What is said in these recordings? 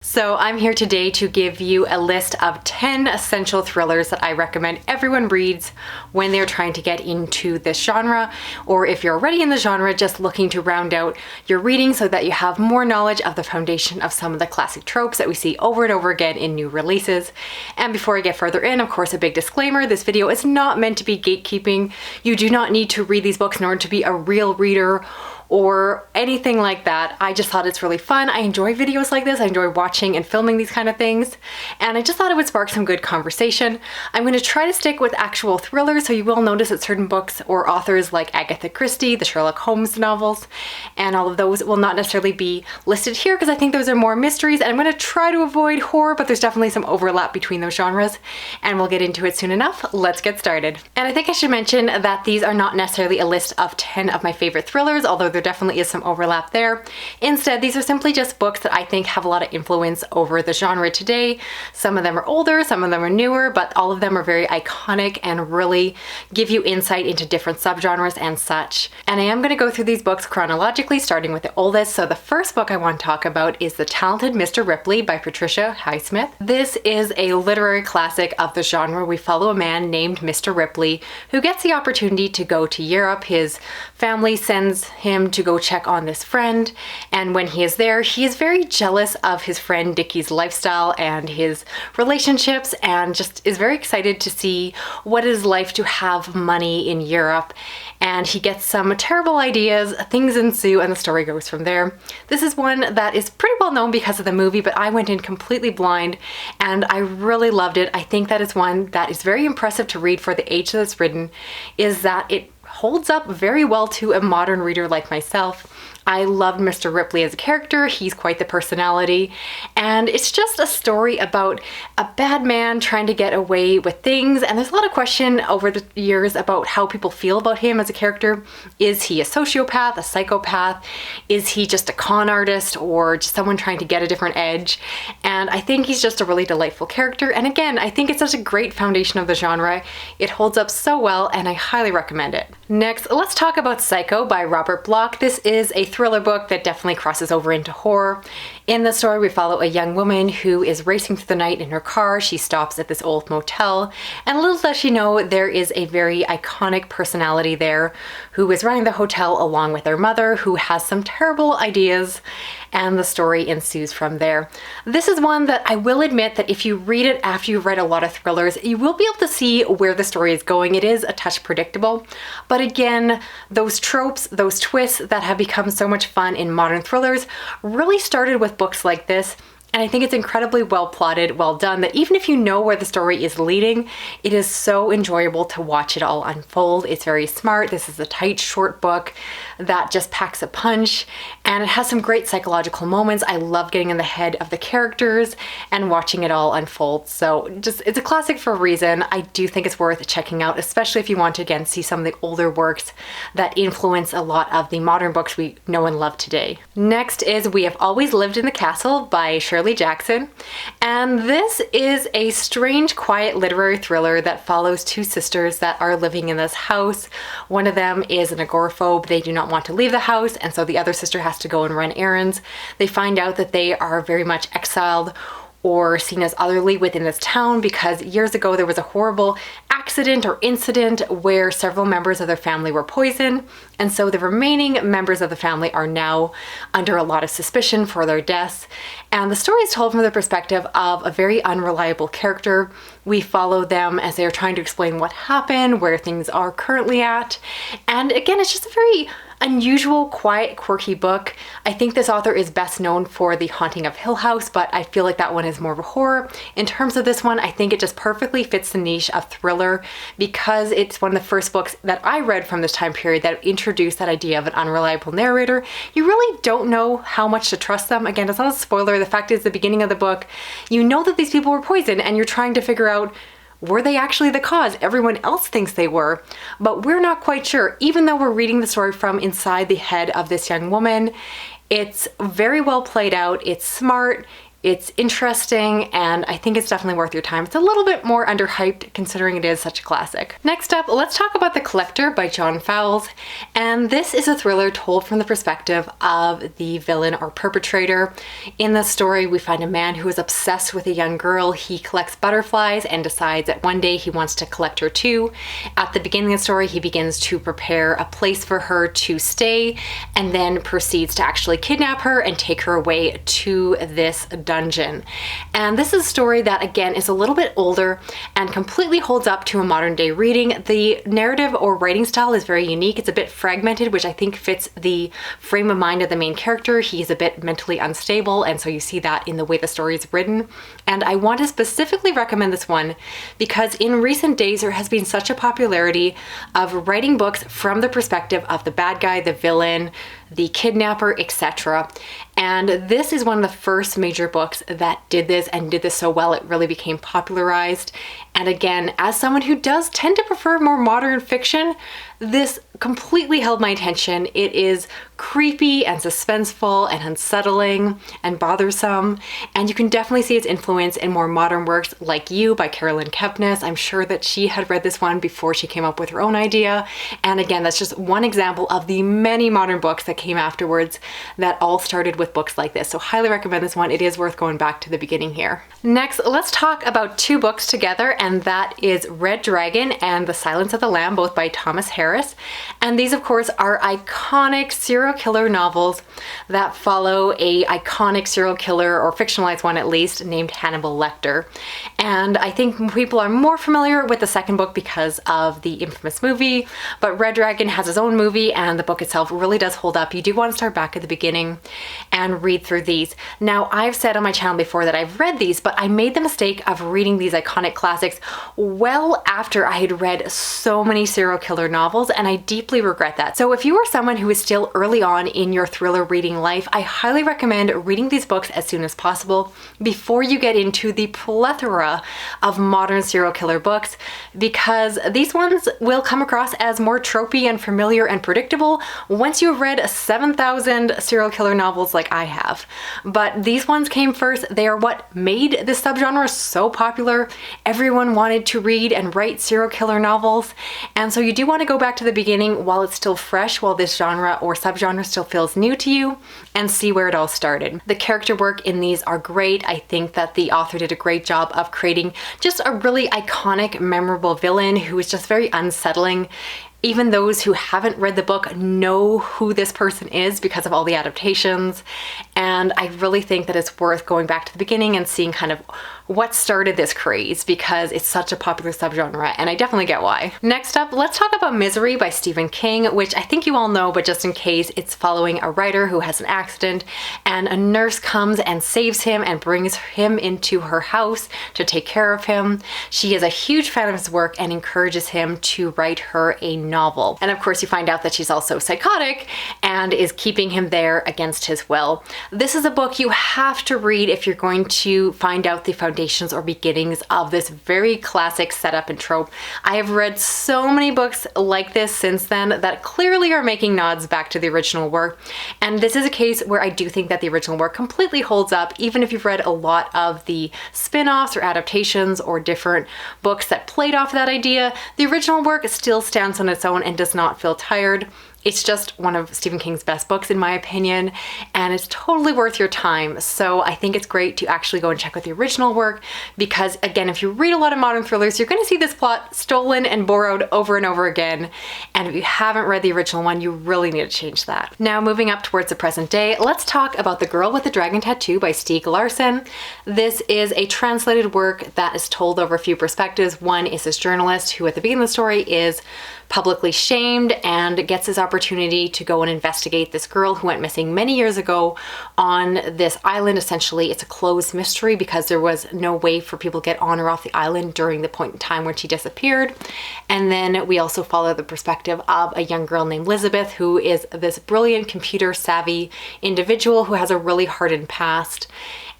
So I'm here today to give you a list of 10 essential thrillers that I recommend everyone reads when they're trying to get into this genre, or if you're already in the genre, just looking to round out your reading so that you have more knowledge of the foundation of some of the classic tropes that we see over and over again in new releases. And before I get further in, of course, a big disclaimer, this video is not meant to be gatekeeping. You do not need to read these books in order to be a real reader or anything like that. I just thought it's really fun. I enjoy videos like this. I enjoy watching and filming these kind of things. And I just thought it would spark some good conversation. I'm going to try to stick with actual thrillers, so you will notice that certain books or authors like Agatha Christie, the Sherlock Holmes novels, and all of those will not necessarily be listed here because I think those are more mysteries, and I'm going to try to avoid horror, but there's definitely some overlap between those genres, and we'll get into it soon enough. Let's get started. And I think I should mention that these are not necessarily a list of 10 of my favorite thrillers, although there definitely is some overlap there. Instead, these are simply just books that I think have a lot of influence over the genre today. Some of them are older, some of them are newer, but all of them are very iconic and really give you insight into different subgenres and such. And I am going to go through these books chronologically, starting with the oldest. So the first book I want to talk about is The Talented Mr. Ripley by Patricia Highsmith. This is a literary classic of the genre. We follow a man named Mr. Ripley who gets the opportunity to go to Europe. His family sends him to go check on this friend, and when he is there, he is very jealous of his friend Dickie's lifestyle and his relationships, and just is very excited to see what it is like to have money in Europe. And he gets some terrible ideas, things ensue, and the story goes from there. This is one that is pretty well known because of the movie, but I went in completely blind and I really loved it. I think that is one that is very impressive to read for the age that it's written, is that it holds up very well to a modern reader like myself. I loved Mr. Ripley as a character. He's quite the personality, and it's just a story about a bad man trying to get away with things, and there's a lot of question over the years about how people feel about him as a character. Is he a sociopath, a psychopath? Is he just a con artist or just someone trying to get a different edge? And I think he's just a really delightful character, and again, I think it's such a great foundation of the genre. It holds up so well, and I highly recommend it. Next, let's talk about Psycho by Robert Bloch. This is a thriller book that definitely crosses over into horror. In the story, we follow a young woman who is racing through the night in her car. She stops at this old motel, and little does she know there is a very iconic personality there who is running the hotel along with her mother, who has some terrible ideas, and the story ensues from there. This is one that I will admit that if you read it after you've read a lot of thrillers, you will be able to see where the story is going. It is a touch predictable, but again, those tropes, those twists that have become so much fun in modern thrillers really started with books like this. And I think it's incredibly well plotted, well done, that even if you know where the story is leading, it is so enjoyable to watch it all unfold. It's very smart. This is a tight, short book that just packs a punch, and it has some great psychological moments. I love getting in the head of the characters and watching it all unfold. So it's a classic for a reason. I do think it's worth checking out, especially if you want to, again, see some of the older works that influence a lot of the modern books we know and love today. Next is We Have Always Lived in the Castle by Shirley Jackson. And this is a strange, quiet literary thriller that follows two sisters that are living in this house. One of them is an agoraphobe. They do not want to leave the house, and so the other sister has to go and run errands. They find out that they are very much exiled or seen as otherly within this town because years ago there was a horrible accident or incident where several members of their family were poisoned, and so the remaining members of the family are now under a lot of suspicion for their deaths. And the story is told from the perspective of a very unreliable character. We follow them as they are trying to explain what happened, where things are currently at, and again, it's just a very unusual, quiet, quirky book. I think this author is best known for The Haunting of Hill House, but I feel like that one is more of a horror. In terms of this one, I think it just perfectly fits the niche of thriller because it's one of the first books that I read from this time period that introduced that idea of an unreliable narrator. You really don't know how much to trust them. Again, it's not a spoiler. The fact is, the beginning of the book, you know that these people were poisoned and you're trying to figure out, were they actually the cause? Everyone else thinks they were, but we're not quite sure. Even though we're reading the story from inside the head of this young woman, it's very well played out. It's smart. It's interesting, and I think it's definitely worth your time. It's a little bit more underhyped considering it is such a classic. Next up, let's talk about The Collector by John Fowles. And this is a thriller told from the perspective of the villain or perpetrator. In the story, we find a man who is obsessed with a young girl. He collects butterflies and decides that one day he wants to collect her too. At the beginning of the story, he begins to prepare a place for her to stay and then proceeds to actually kidnap her and take her away to this dungeon. And this is a story that, again, is a little bit older and completely holds up to a modern day reading. The narrative or writing style is very unique. It's a bit fragmented, which I think fits the frame of mind of the main character. He's a bit mentally unstable, and so you see that in the way the story is written. And I want to specifically recommend this one because in recent days there has been such a popularity of writing books from the perspective of the bad guy, the villain, the kidnapper, etc. And this is one of the first major books that did this and did this so well it really became popularized. And again, as someone who does tend to prefer more modern fiction, this completely held my attention. It is creepy and suspenseful and unsettling and bothersome, and you can definitely see its influence in more modern works like You by Carolyn Kepnes. I'm sure that she had read this one before she came up with her own idea. And again, that's just one example of the many modern books that came afterwards that all started with books like this. So highly recommend this one. It is worth going back to the beginning here. Next, let's talk about two books together, and that is Red Dragon and The Silence of the Lamb, both by Thomas Harris. And these, of course, are iconic serial killer novels that follow a iconic serial killer, or fictionalized one at least, named Hannibal Lecter. And I think people are more familiar with the second book because of the infamous movie, but Red Dragon has its own movie, and the book itself really does hold up. You do want to start back at the beginning and read through these. Now, I've said on my channel before that I've read these, but I made the mistake of reading these iconic classics well after I had read so many serial killer novels, and I deeply regret that. So if you are someone who is still early on in your thriller reading life, I highly recommend reading these books as soon as possible before you get into the plethora of modern serial killer books, because these ones will come across as more tropey and familiar and predictable once you've read 7,000 serial killer novels like I have. But these ones came first. They are what made this subgenre so popular. Everyone wanted to read and write serial killer novels, and so you do want to go back to the beginning while it's still fresh, while this genre or subgenre still feels new to you, and see where it all started. The character work in these are great. I think that the author did a great job of creating just a really iconic, memorable villain who is just very unsettling. Even those who haven't read the book know who this person is because of all the adaptations, and I really think that it's worth going back to the beginning and seeing kind of what started this craze, because it's such a popular subgenre, and I definitely get why. Next up, let's talk about Misery by Stephen King, which I think you all know, but just in case, it's following a writer who has an accident, and a nurse comes and saves him and brings him into her house to take care of him. She is a huge fan of his work and encourages him to write her a novel. And of course, you find out that she's also psychotic and is keeping him there against his will. This is a book you have to read if you're going to find out the foundations or beginnings of this very classic setup and trope. I have read so many books like this since then that clearly are making nods back to the original work, and this is a case where I do think that the original work completely holds up, even if you've read a lot of the spin-offs or adaptations or different books that played off that idea. The original work still stands on its own and does not feel tired. It's just one of Stephen King's best books, in my opinion, and it's totally worth your time. So I think it's great to actually go and check out the original work, because again, if you read a lot of modern thrillers, you're going to see this plot stolen and borrowed over and over again. And if you haven't read the original one, you really need to change that. Now, moving up towards the present day, let's talk about The Girl with the Dragon Tattoo by Stieg Larsson. This is a translated work that is told over a few perspectives. One is this journalist who at the beginning of the story is publicly shamed and gets his opportunity to go and investigate this girl who went missing many years ago on this island. Essentially, it's a closed mystery because there was no way for people to get on or off the island during the point in time when she disappeared. And then we also follow the perspective of a young girl named Elizabeth, who is this brilliant computer savvy individual who has a really hardened past.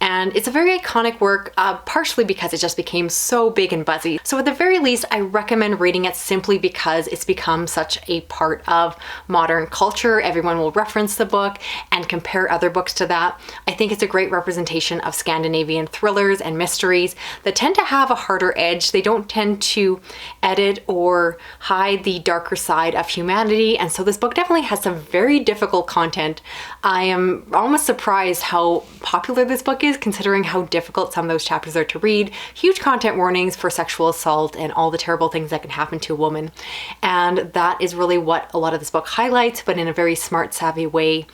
And it's a very iconic work, partially because it just became so big and buzzy. So at the very least, I recommend reading it simply because it's become such a part of modern culture. Everyone will reference the book and compare other books to that. I think it's a great representation of Scandinavian thrillers and mysteries that tend to have a harder edge. They don't tend to edit or hide the darker side of humanity. And so this book definitely has some very difficult content. I am almost surprised how popular this book is, considering how difficult some of those chapters are to read. Huge content warnings for sexual assault and all the terrible things that can happen to a woman. And that is really what a lot of this book highlights, but in a very smart, savvy way,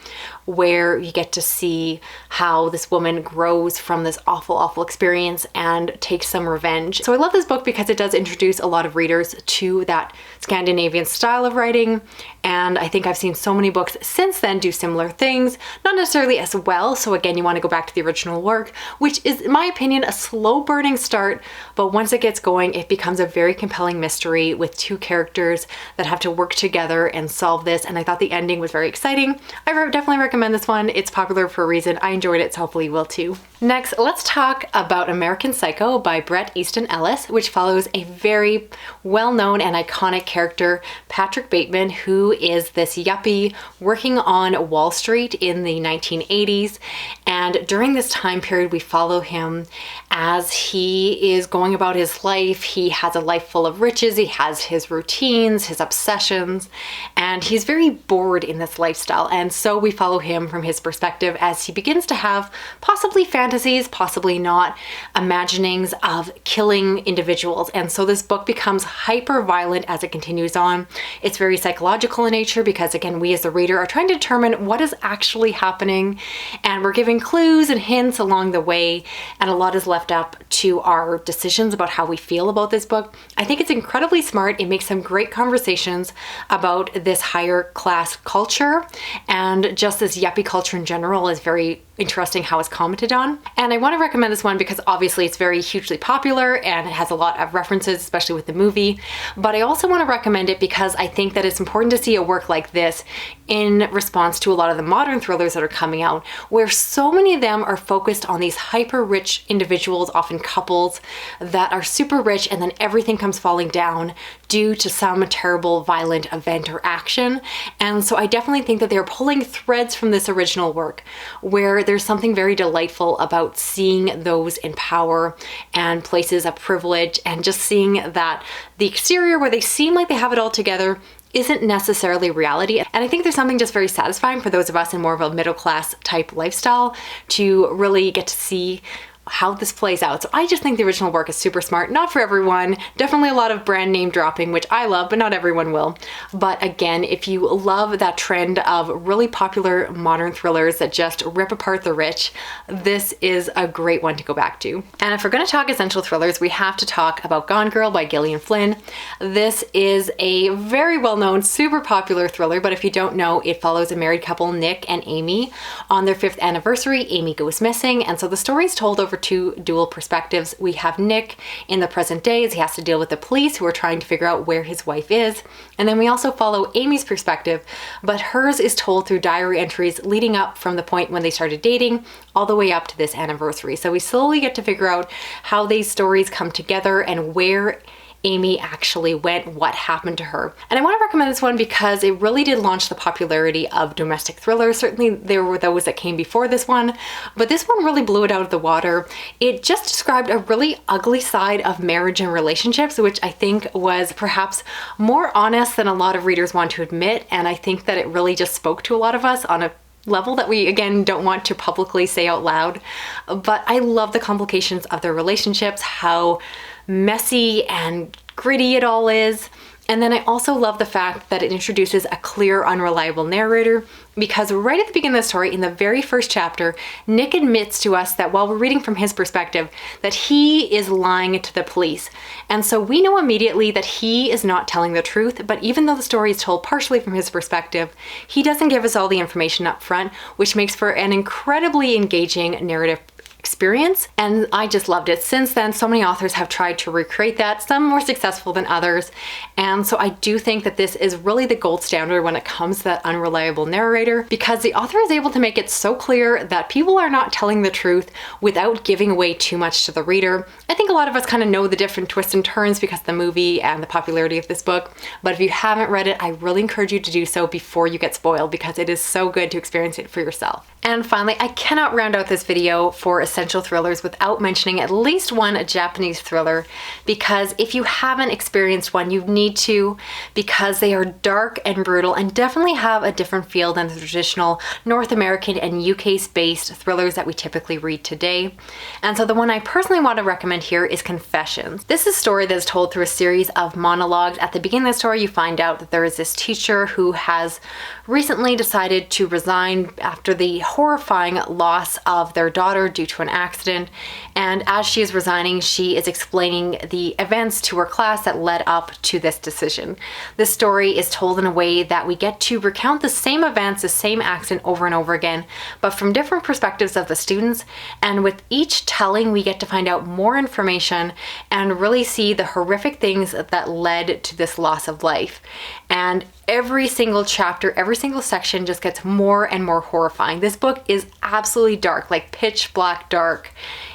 where you get to see how this woman grows from this awful, awful experience and takes some revenge. So I love this book because it does introduce a lot of readers to that Scandinavian style of writing. And I think I've seen so many books since then do similar things, not necessarily as well. So again, you want to go back to the original work, which is, in my opinion, a slow burning start. But once it gets going, it becomes a very compelling mystery with two characters that have to work together and solve this. And I thought the ending was very exciting. I definitely recommend this one. It's popular for a reason. I enjoyed it, so hopefully you will too. Next, let's talk about American Psycho by Bret Easton Ellis, which follows a very well-known and iconic character, Patrick Bateman, who is this yuppie working on Wall Street in the 1980s. And during this time period, we follow him as he is going about his life. He has a life full of riches. He has his routines, his obsessions, and he's very bored in this lifestyle. And so we follow him from his perspective as he begins to have possibly fantasies, possibly not, imaginings of killing individuals. And so this book becomes hyper violent as it continues on. It's very psychological in nature because, again, we as the reader are trying to determine what is actually happening, and we're giving clues and hints along the way, and a lot is left up to our decisions about how we feel about this book. I think it's incredibly smart. It makes some great conversations about this higher class culture, and just this yuppie culture in general is very interesting how it's commented on. And I want to recommend this one because obviously it's very hugely popular and it has a lot of references, especially with the movie. But I also want to recommend it because I think that it's important to see a work like this in response to a lot of the modern thrillers that are coming out, where so many of them are focused on these hyper rich individuals, often couples, that are super rich, and then everything comes falling down due to some terrible violent event or action. And so I definitely think that they're pulling threads from this original work, where there's something very delightful about seeing those in power and places of privilege, and just seeing that the exterior, where they seem like they have it all together, isn't necessarily reality. And I think there's something just very satisfying for those of us in more of a middle class type lifestyle to really get to see how this plays out. So I just think the original work is super smart. Not for everyone. Definitely a lot of brand name dropping, which I love, but not everyone will. But again, if you love that trend of really popular modern thrillers that just rip apart the rich, this is a great one to go back to. And if we're going to talk essential thrillers, we have to talk about Gone Girl by Gillian Flynn. This is a very well-known, super popular thriller, but if you don't know, it follows a married couple, Nick and Amy. On their 5th anniversary, Amy goes missing, and so the story is told over two dual perspectives. We have Nick in the present day as he has to deal with the police who are trying to figure out where his wife is. And then we also follow Amy's perspective, but hers is told through diary entries leading up from the point when they started dating all the way up to this anniversary. So we slowly get to figure out how these stories come together and where Amy actually went, what happened to her. And I want to recommend this one because it really did launch the popularity of domestic thrillers. Certainly there were those that came before this one, but this one really blew it out of the water. It just described a really ugly side of marriage and relationships, which I think was perhaps more honest than a lot of readers want to admit. And I think that it really just spoke to a lot of us on a level that we, again, don't want to publicly say out loud. But I love the complications of their relationships, how messy and gritty it all is. And then I also love the fact that it introduces a clear, unreliable narrator, because right at the beginning of the story, in the very first chapter, Nick admits to us that while we're reading from his perspective, that he is lying to the police. And so we know immediately that he is not telling the truth, but even though the story is told partially from his perspective, he doesn't give us all the information up front, which makes for an incredibly engaging narrative experience, and I just loved it. Since then, so many authors have tried to recreate that, some more successful than others, and so I do think that this is really the gold standard when it comes to that unreliable narrator, because the author is able to make it so clear that people are not telling the truth without giving away too much to the reader. I think a lot of us kind of know the different twists and turns because of the movie and the popularity of this book, but if you haven't read it, I really encourage you to do so before you get spoiled, because it is so good to experience it for yourself. And finally, I cannot round out this video for essential thrillers without mentioning at least one Japanese thriller, because if you haven't experienced one, you need to, because they are dark and brutal and definitely have a different feel than the traditional North American and UK-based thrillers that we typically read today. And so the one I personally want to recommend here is Confessions. This is a story that is told through a series of monologues. At the beginning of the story, you find out that there is this teacher who has recently decided to resign after the horrifying loss of their daughter due to an accident. And as she is resigning, she is explaining the events to her class that led up to this decision. This story is told in a way that we get to recount the same events, the same accident over and over again, but from different perspectives of the students. And with each telling, we get to find out more information and really see the horrific things that led to this loss of life. And every single chapter, every single section just gets more and more horrifying. This book is absolutely dark, like pitch black dark.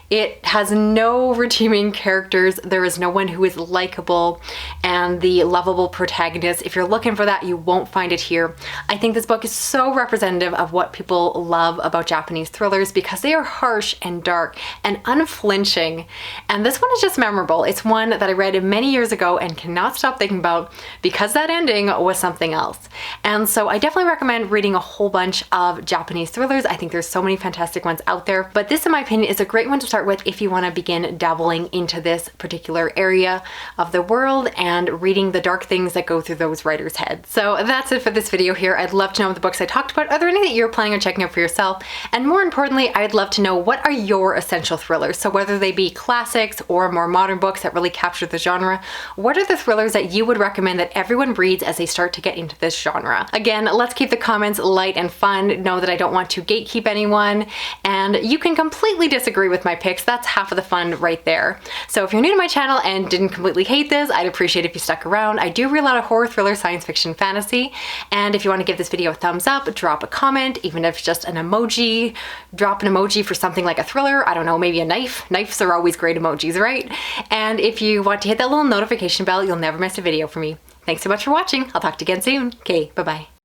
It has no redeeming characters. There is no one who is likable and the lovable protagonist. If you're looking for that, you won't find it here. I think this book is so representative of what people love about Japanese thrillers, because they are harsh and dark and unflinching. And this one is just memorable. It's one that I read many years ago and cannot stop thinking about, because that ending was something else. And so I definitely recommend reading a whole bunch of Japanese thrillers. I think there's so many fantastic ones out there, but this, in my opinion, is a great one to start with if you want to begin dabbling into this particular area of the world and reading the dark things that go through those writers' heads. So that's it for this video here. I'd love to know the books I talked about. Are there any that you're planning on checking out for yourself? And more importantly, I'd love to know, what are your essential thrillers? So whether they be classics or more modern books that really capture the genre, what are the thrillers that you would recommend that everyone reads as they start to get into this genre? Again, let's keep the comments light and fun. Know that I don't want to gatekeep anyone, and you can completely disagree with my picks. That's half of the fun right there. So if you're new to my channel and didn't completely hate this, I'd appreciate if you stuck around. I do read a lot of horror, thriller, science fiction, fantasy, and if you want to give this video a thumbs up, drop a comment, even if it's just an emoji. Drop an emoji for something like a thriller, I don't know, maybe a knife. Knives are always great emojis, right? And if you want to hit that little notification bell, you'll never miss a video from me. Thanks so much for watching. I'll talk to you again soon. Okay, bye-bye.